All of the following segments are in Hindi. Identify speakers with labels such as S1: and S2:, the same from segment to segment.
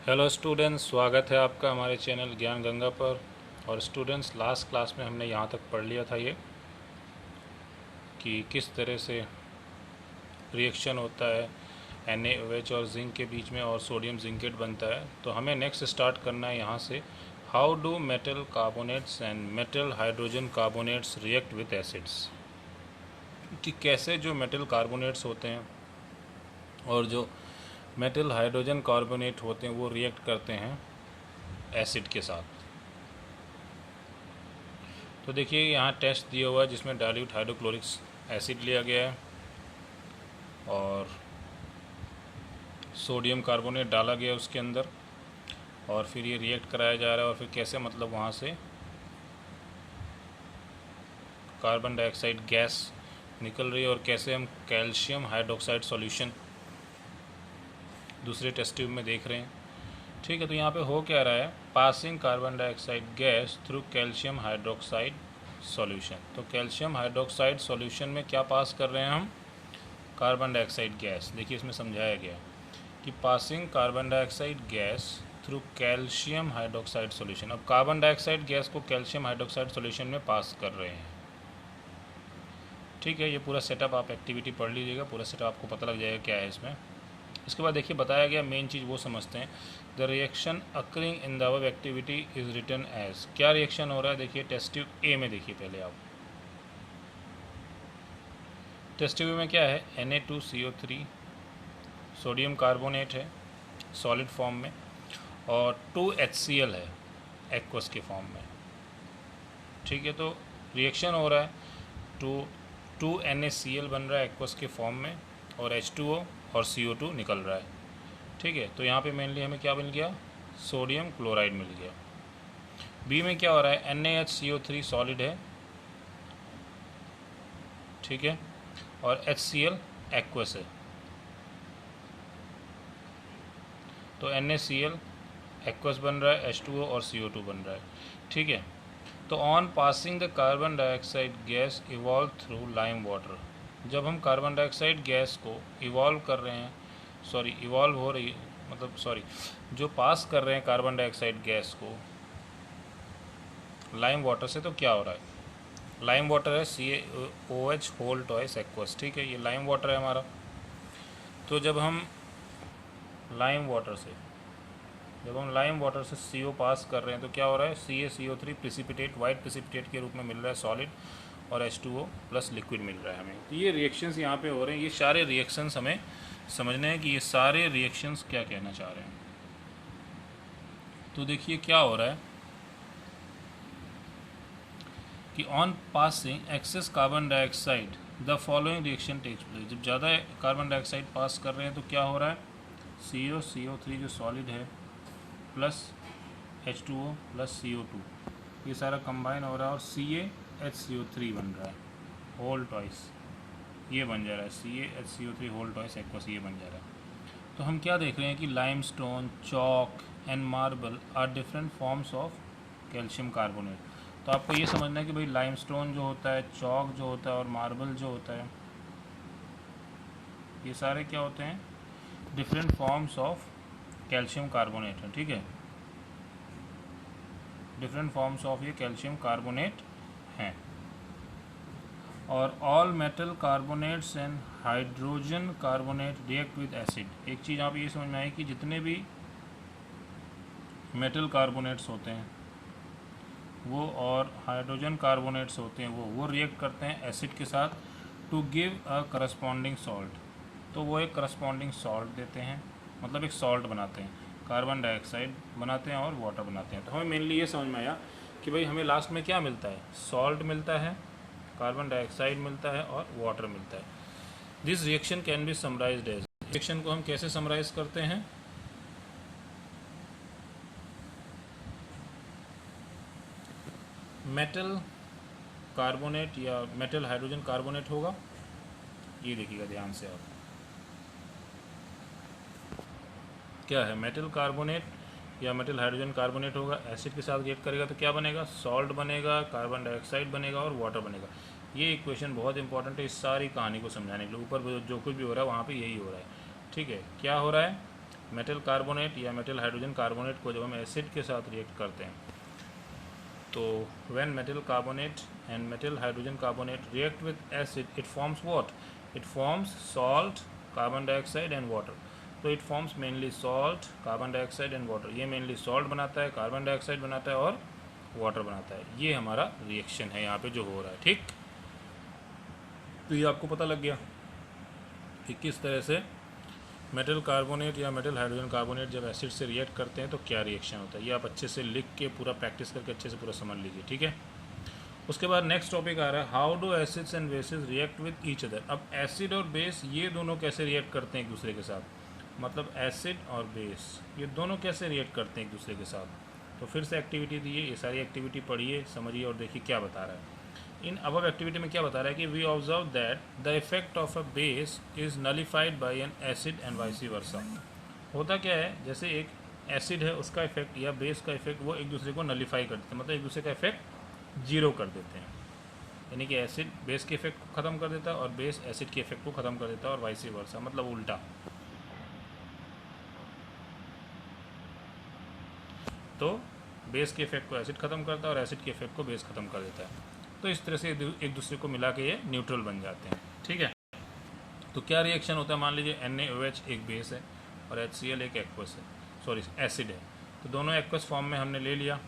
S1: हेलो स्टूडेंट्स, स्वागत है आपका हमारे चैनल ज्ञान गंगा पर। और स्टूडेंट्स, लास्ट क्लास में हमने यहाँ तक पढ़ लिया था ये कि किस तरह से रिएक्शन होता है NaOH और जिंक के बीच में और सोडियम जिंकेट बनता है। तो हमें नेक्स्ट स्टार्ट करना है यहाँ से, how do metal carbonates and metal hydrogen carbonates react with acids, कि कैसे जो मेटल कार्बोनेट्स होते हैं और जो मेटल हाइड्रोजन कार्बोनेट होते हैं वो रिएक्ट करते हैं एसिड के साथ। तो देखिए यहाँ टेस्ट दिया हुआ है जिसमें डाइल्यूट हाइड्रोक्लोरिक एसिड लिया गया है और सोडियम कार्बोनेट डाला गया उसके अंदर, और फिर ये रिएक्ट कराया जा रहा है और फिर कैसे मतलब वहाँ से कार्बन डाइऑक्साइड गैस निकल रही है और कैसे हम कैल्शियम हाइड्रोक्साइड सॉल्यूशन दूसरे टेस्ट ट्यूब में देख रहे हैं। ठीक है, तो यहाँ पे हो क्या रहा है, passing carbon dioxide gas through calcium hydroxide solution. तो कैल्शियम हाइड्रोक्साइड सॉल्यूशन में क्या पास कर रहे हैं हम, कार्बन डाइऑक्साइड गैस। देखिए इसमें समझाया गया कि passing carbon dioxide gas through calcium hydroxide solution. अब कार्बन डाइऑक्साइड गैस को कैल्शियम हाइड्रोक्साइड सॉल्यूशन में पास कर रहे हैं। ठीक है, ये पूरा सेटअप आप एक्टिविटी पढ़ लीजिएगा, पूरा सेटअप आपको पता लग जाएगा क्या है इसमें। इसके बाद देखिए बताया गया मेन चीज़ वो समझते हैं, the reaction occurring in the above activity is written as. क्या रिएक्शन हो रहा है, देखिए टेस्ट ट्यूब ए में देखिए पहले आप। टेस्ट ट्यूब में क्या है, Na2CO3 सोडियम कार्बोनेट है सॉलिड फॉर्म में, और 2HCl है एक्वस के फॉर्म में। ठीक है, तो रिएक्शन हो रहा है, 2NaCl बन रहा है एक्वस के फॉर्म में और H2O और CO2 निकल रहा है। ठीक है, तो यहाँ पे मेनली हमें क्या मिल गया, सोडियम क्लोराइड मिल गया। बी में क्या हो रहा है, NaHCO3 सॉलिड है, ठीक है, और HCl एक्वस है। तो NaCl एक्वस बन रहा है, H2O और CO2 बन रहा है। ठीक है, तो on passing the carbon dioxide gas evolve through lime water. जब हम कार्बन डाइऑक्साइड गैस को इवॉल्व कर रहे हैं, इवॉल्व हो रही जो पास कर रहे हैं कार्बन डाइऑक्साइड गैस को लाइम वाटर से, तो क्या हो रहा है, लाइम वाटर है CaOH होल टॉइस एक्वस। ठीक है, ये लाइम वाटर है हमारा। तो जब हम लाइम वाटर से CO पास कर रहे हैं तो क्या हो रहा है, CaCO3 प्रिसिपिटेट, वाइट प्रिसिपिटेट के रूप में मिल रहा है सॉलिड, और H2O प्लस लिक्विड मिल रहा है हमें। तो ये रिएक्शंस यहाँ पे हो रहे हैं, ये सारे रिएक्शंस हमें समझने हैं कि ये सारे रिएक्शंस क्या कहना चाह रहे हैं। तो देखिए क्या हो रहा है कि on passing excess carbon dioxide the following reaction takes place. जब ज़्यादा कार्बन डाइऑक्साइड पास कर रहे हैं तो क्या हो रहा है, CO3 जो सॉलिड है प्लस H2O प्लस CO2, ये सारा कंबाइन हो रहा है और CaHCO3 बन रहा है होल टॉइस, ये बन जा रहा है CaHCO3 होल टॉइस एक्वस, ये बन जा रहा है। तो हम क्या देख रहे हैं कि limestone, chalk and marble are different forms of calcium carbonate. तो आपको ये समझना है कि भाई लाइमस्टोन जो होता है, चॉक जो होता है और मार्बल जो होता है, ये सारे क्या होते हैं, different forms of calcium carbonate है। ठीक है, डिफरेंट फॉर्म्स ऑफ ये कैल्शियम कार्बोनेट हैं। और all metal carbonates and hydrogen carbonate react with acid. एक चीज़ आप ये समझना है कि जितने भी मेटल कार्बोनेट्स होते हैं वो और हाइड्रोजन कार्बोनेट्स होते हैं वो रिएक्ट करते हैं एसिड के साथ to give a corresponding salt. तो वो एक करस्पॉन्डिंग सॉल्ट देते हैं, मतलब एक सॉल्ट बनाते हैं, कार्बन डाइऑक्साइड बनाते हैं और वाटर बनाते हैं। तो हमें मेनली ये समझ में आया कि भाई हमें लास्ट में क्या मिलता है, सॉल्ट मिलता है, कार्बन डाइऑक्साइड मिलता है और वाटर मिलता है। This reaction can be summarised as, reaction को हम कैसे समराइज करते हैं, मेटल कार्बोनेट या मेटल हाइड्रोजन कार्बोनेट होगा, ये देखिएगा ध्यान से आप, क्या है मेटल कार्बोनेट या मेटल हाइड्रोजन कार्बोनेट होगा, एसिड के साथ रिएक्ट करेगा तो क्या बनेगा, सॉल्ट बनेगा, कार्बन डाइऑक्साइड बनेगा और वाटर बनेगा। ये इक्वेशन बहुत इंपॉर्टेंट है इस सारी कहानी को समझाने के लिए। ऊपर जो कुछ भी हो रहा है वहाँ पे यही हो रहा है। ठीक है, क्या हो रहा है, मेटल कार्बोनेट या मेटल हाइड्रोजन कार्बोनेट को जब हम एसिड के साथ रिएक्ट करते हैं तो when metal carbonate and metal hydrogen carbonate react with acid it forms what, it forms salt, carbon dioxide and water. तो it forms mainly salt, carbon dioxide and water. ये मेनली सॉल्ट बनाता है, कार्बन डाइऑक्साइड बनाता है और वाटर बनाता है। ये हमारा रिएक्शन है यहाँ पे जो हो रहा है, ठीक। तो ये आपको पता लग गया कि किस तरह से मेटल कार्बोनेट या मेटल हाइड्रोजन कार्बोनेट जब एसिड से रिएक्ट करते हैं तो क्या रिएक्शन होता है। ये आप अच्छे से लिख के पूरा प्रैक्टिस करके अच्छे से पूरा समझ लीजिए, ठीक है। उसके बाद नेक्स्ट टॉपिक आ रहा है how do acids and bases react with each other. अब एसिड और बेस ये दोनों कैसे रिएक्ट करते हैं एक दूसरे के साथ, मतलब एसिड और बेस ये दोनों कैसे रिएक्ट करते हैं एक दूसरे के साथ। तो फिर से एक्टिविटी दी है, ये सारी एक्टिविटी पढ़िए, समझिए और देखिए क्या बता रहा है। इन अबव एक्टिविटी में क्या बता रहा है कि we observe that the effect of a base is nullified by an acid and vice versa. होता क्या है, जैसे एक एसिड है उसका इफेक्ट या बेस का इफेक्ट वो एक दूसरे को नलिफाई कर देते हैं, मतलब एक दूसरे का इफेक्ट जीरो कर देते हैं। यानी कि एसिड बेस के इफेक्ट को ख़त्म कर देता है और बेस एसिड के इफेक्ट को ख़त्म कर देता है और वाइस वर्सा, मतलब उल्टा। तो बेस के इफेक्ट को एसिड ख़त्म करता है और एसिड के इफेक्ट को बेस ख़त्म कर देता है। तो इस तरह से एक दूसरे को मिला के ये न्यूट्रल बन जाते हैं, ठीक है। तो क्या रिएक्शन होता है, मान लीजिए NaOH एक बेस है और HCl एक एक्वस है, सॉरी एसिड है। तो दोनों एक्वस फॉर्म में हमने ले लिया,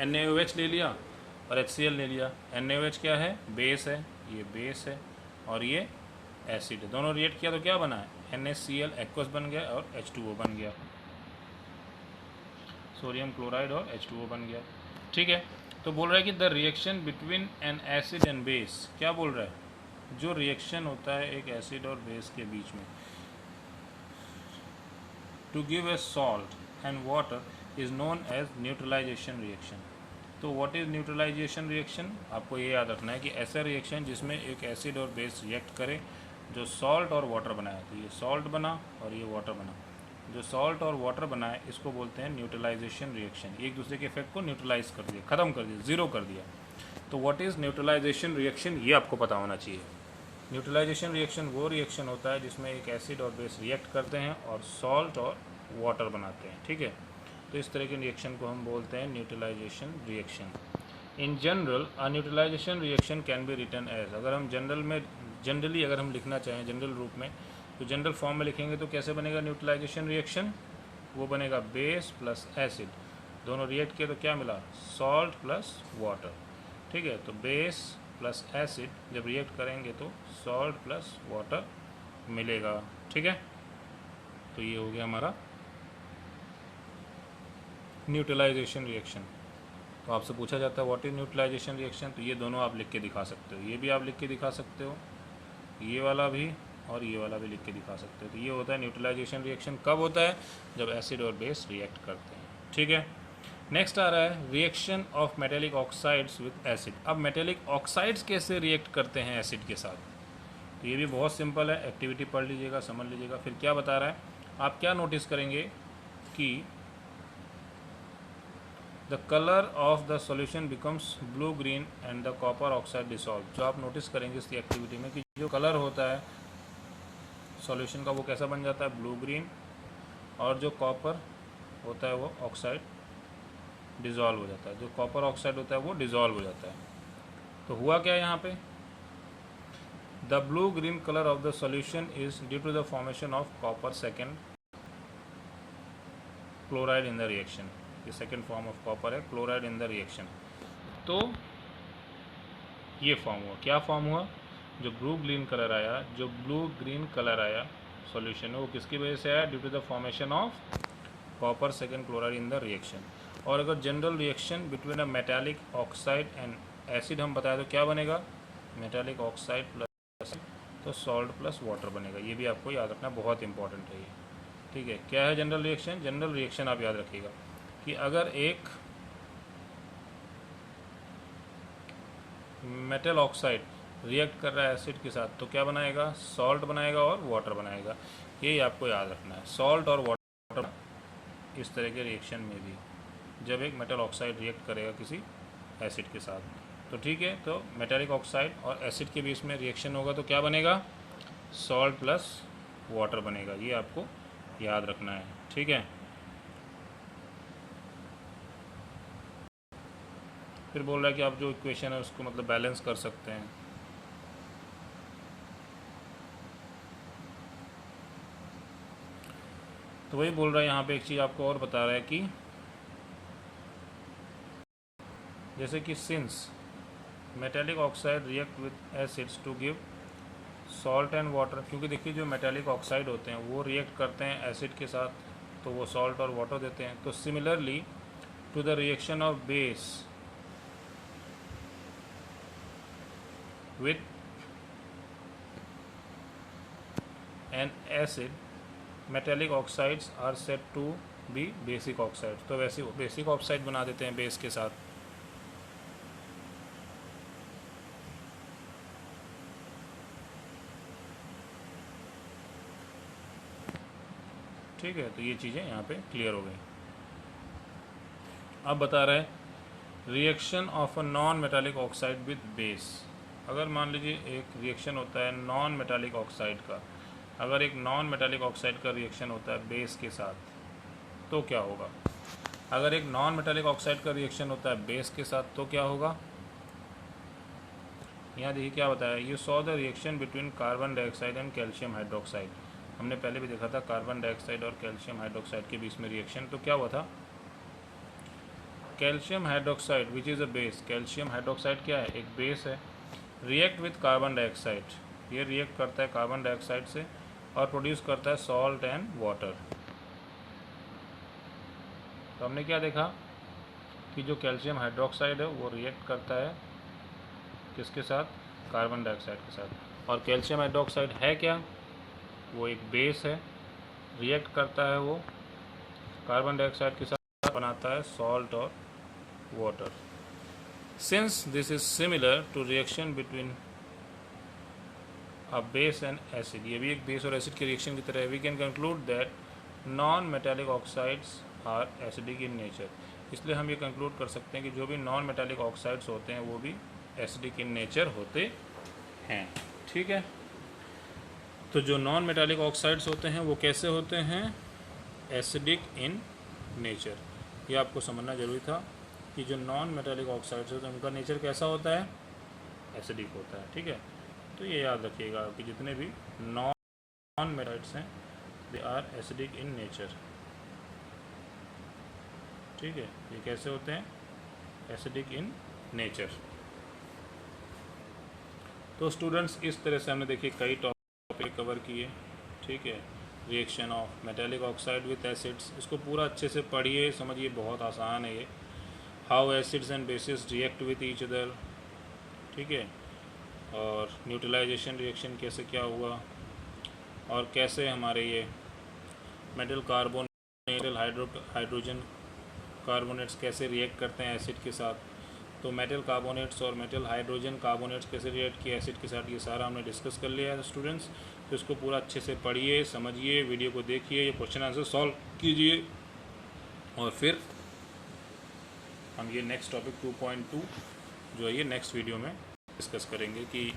S1: NaOH ले लिया और HCl ले लिया। NaOH क्या है, बेस है, ये बेस है और ये एसिड है। दोनों रिएक्ट किया तो क्या बना है, NaCl एक्वस बन गया और H2O बन गया, सोडियम क्लोराइड और H2O बन गया, ठीक है। तो बोल रहा है कि the reaction between N acid and base, क्या बोल रहा है, जो रिएक्शन होता है एक एसिड और बेस के बीच में to give a salt and water is known as neutralisation reaction. तो व्हाट इज न्यूट्रलाइजेशन रिएक्शन, आपको ये याद रखना है कि ऐसा रिएक्शन जिसमें एक एसिड और बेस रिएक्ट करे जो सॉल्ट और वाटर बनाए। तो ये सॉल्ट बना और ये वाटर बना, जो सॉल्ट और वाटर बनाए इसको बोलते हैं न्यूट्रलाइजेशन रिएक्शन। एक दूसरे के इफेक्ट को न्यूट्रलाइज कर दिया, ख़त्म कर दिया, ज़ीरो कर दिया। तो व्हाट इज़ न्यूट्रलाइजेशन रिएक्शन, ये आपको पता होना चाहिए। न्यूट्रलाइजेशन रिएक्शन वो रिएक्शन होता है जिसमें एक एसिड और बेस रिएक्ट करते हैं और सॉल्ट और वाटर बनाते हैं, ठीक है। तो इस तरह के रिएक्शन को हम बोलते हैं neutralisation reaction. In general a neutralisation reaction can be written as, अगर हम जनरली अगर हम लिखना चाहें जनरल रूप में तो जनरल फॉर्म में लिखेंगे तो कैसे बनेगा न्यूट्रलाइजेशन रिएक्शन, वो बनेगा बेस प्लस एसिड, दोनों रिएक्ट किए तो क्या मिला, सॉल्ट प्लस वाटर, ठीक है। तो बेस प्लस एसिड जब रिएक्ट करेंगे तो सॉल्ट प्लस वाटर मिलेगा, ठीक है। तो ये हो गया हमारा न्यूट्रलाइजेशन रिएक्शन। तो आपसे पूछा जाता है व्हाट इज न्यूट्रलाइजेशन रिएक्शन, तो ये दोनों आप लिख के दिखा सकते हो, ये भी आप लिख के दिखा सकते हो, ये वाला भी और ये वाला भी लिख के दिखा सकते हो। तो ये होता है न्यूट्रलाइजेशन रिएक्शन, कब होता है, जब एसिड और बेस रिएक्ट करते हैं, ठीक है। नेक्स्ट आ रहा है reaction of metallic oxides with acid. अब मेटेलिक ऑक्साइड्स कैसे रिएक्ट करते हैं एसिड के साथ, तो ये भी बहुत सिंपल है, एक्टिविटी पढ़ लीजिएगा, समझ लीजिएगा। फिर क्या बता रहा है, आप क्या नोटिस करेंगे कि the colour of the solution becomes blue green and the copper oxide dissolve. जो आप नोटिस करेंगे इसकी एक्टिविटी में कि जो कलर होता है सॉल्यूशन का वो कैसा बन जाता है, ब्लू ग्रीन, और जो कॉपर होता है वो ऑक्साइड डिज़ोल्व हो जाता है, जो कॉपर ऑक्साइड होता है वो डिज़ोल्व हो जाता है। तो हुआ क्या यहाँ पे, the blue green colour of the solution is due to the formation of copper second chloride in the reaction. ये सेकेंड फॉर्म ऑफ कॉपर है, क्लोराइड इन द रिएक्शन। तो ये फॉर्म हुआ, क्या फॉर्म हुआ, जो ब्लू ग्रीन कलर आया सॉल्यूशन में वो किसकी वजह से आया, due to the formation of copper second chloride in the reaction. और अगर general reaction between a metallic oxide and acid हम बताएं तो क्या बनेगा, मेटालिक ऑक्साइड प्लस तो सॉल्ट प्लस वाटर बनेगा। ये भी आपको याद रखना, बहुत इंपॉर्टेंट है ये, ठीक है। क्या है जनरल रिएक्शन, जनरल रिएक्शन आप याद रखिएगा कि अगर एक मेटल ऑक्साइड रिएक्ट कर रहा है एसिड के साथ तो क्या बनाएगा, सॉल्ट बनाएगा और वाटर बनाएगा। ये आपको याद रखना है, सॉल्ट और वाटर इस तरह के रिएक्शन में भी जब एक मेटल ऑक्साइड रिएक्ट करेगा किसी एसिड के साथ तो ठीक है। तो मेटालिक ऑक्साइड और एसिड के बीच में रिएक्शन होगा तो क्या बनेगा, सॉल्ट प्लस वाटर बनेगा। ये आपको याद रखना है, ठीक है। फिर बोल रहा है कि आप जो इक्वेशन है उसको मतलब बैलेंस कर सकते हैं। तो वही बोल रहा है यहाँ पे, एक चीज़ आपको और बता रहा है कि जैसे कि since metallic oxide react with acids to give salt and water, क्योंकि देखिए जो मेटेलिक ऑक्साइड होते हैं वो रिएक्ट करते हैं एसिड के साथ, तो वो सॉल्ट और वाटर देते हैं। तो similarly to the reaction of base with an acid metallic oxides are said to be basic oxide. तो वैसे बेसिक ऑक्साइड बना देते हैं बेस के साथ। ठीक है, तो ये चीज़ें यहाँ पे क्लियर हो गई। अब बता रहे हैं reaction of a non metallic oxide with base. अगर मान लीजिए एक रिएक्शन होता है नॉन मेटालिक ऑक्साइड का, अगर एक नॉन मेटालिक ऑक्साइड का रिएक्शन होता है बेस के साथ तो क्या होगा। अगर एक नॉन मेटालिक ऑक्साइड का रिएक्शन होता है बेस के साथ तो क्या होगा। यहाँ देखिए क्या बताया, you saw the reaction between carbon dioxide and calcium hydroxide. हमने पहले भी देखा था कार्बन डाइऑक्साइड और कैल्शियम हाइड्रोक्साइड के बीच में रिएक्शन, तो क्या हुआ था, calcium hydroxide which is a base, calcium hydroxide क्या है, एक बेस है, रिएक्ट विथ कार्बन डाइऑक्साइड, ये रिएक्ट करता है कार्बन डाइऑक्साइड से और प्रोड्यूस करता है सॉल्ट एंड वाटर। तो हमने क्या देखा कि जो कैल्शियम हाइड्रोक्साइड है वो रिएक्ट करता है किसके साथ, कार्बन डाइऑक्साइड के साथ, और कैल्शियम हाइड्रोक्साइड है क्या, वो एक बेस है, रिएक्ट करता है वो कार्बन डाइऑक्साइड के साथ, बनाता है सॉल्ट और water. Since this is similar to reaction between a base and acid, ये भी एक बेस और एसिड के रिएक्शन की तरह है, we can conclude that non metallic oxides are acidic in nature. इसलिए हम ये कंक्लूड कर सकते हैं कि जो भी नॉन मेटालिक ऑक्साइड्स होते हैं वो भी एसिडिक इन नेचर होते हैं, ठीक है। तो जो नॉन मेटालिक ऑक्साइड्स होते हैं वो कैसे होते हैं, एसिडिक इन नेचर। ये आपको समझना जरूरी था कि जो नॉन मेटालिक ऑक्साइड्स होते हैं उनका नेचर कैसा होता है, एसिडिक होता है, ठीक है। तो ये याद रखिएगा कि जितने भी नॉन मेटाइड्स हैं they are acidic in nature, ठीक है। ये कैसे होते हैं, एसिडिक इन नेचर। तो स्टूडेंट्स इस तरह से हमने देखिए कई टॉपिक कवर किए, ठीक है। Reaction of metallic oxide with acids, इसको पूरा अच्छे से पढ़िए, समझिए, बहुत आसान है ये। How acids and bases react with each other, ठीक है। और न्यूट्रलाइजेशन रिएक्शन कैसे क्या हुआ, और कैसे हमारे ये मेटल कार्बोनेट हाइड्रोजन कार्बोनेट्स कैसे रिएक्ट करते हैं एसिड के साथ। तो मेटल कार्बोनेट्स और मेटल हाइड्रोजन कार्बोनेट्स कैसे रिएक्ट किए एसिड के साथ, ये सारा हमने डिस्कस कर लिया है स्टूडेंट्स। तो इसको पूरा अच्छे से पढ़िए, समझिए, वीडियो को देखिए, ये क्वेश्चन आंसर सॉल्व कीजिए, और फिर हम ये नेक्स्ट टॉपिक 2.2 जो है ये नेक्स्ट वीडियो में डिस्कस करेंगे कि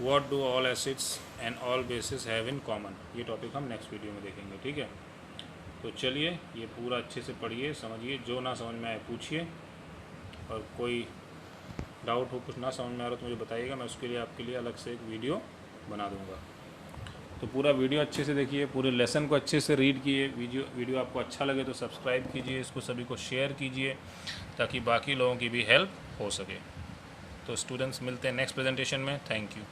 S1: what do all acids and all basis have in common. ये टॉपिक हम नेक्स्ट वीडियो में देखेंगे, ठीक है। तो चलिए ये पूरा अच्छे से पढ़िए, समझिए, जो ना समझ में आए पूछिए, और कोई डाउट हो, कुछ ना समझ में आ रहा तो मुझे बताइएगा, मैं उसके लिए आपके लिए अलग से एक वीडियो बना दूंगा। तो पूरा वीडियो अच्छे से देखिए, पूरे लेसन को अच्छे से रीड कीजिए। वीडियो आपको अच्छा लगे तो सब्सक्राइब कीजिए, इसको सभी को शेयर कीजिए ताकि बाकी लोगों की भी हेल्प हो सके। तो स्टूडेंट्स मिलते हैं नेक्स्ट प्रेजेंटेशन में। Thank you.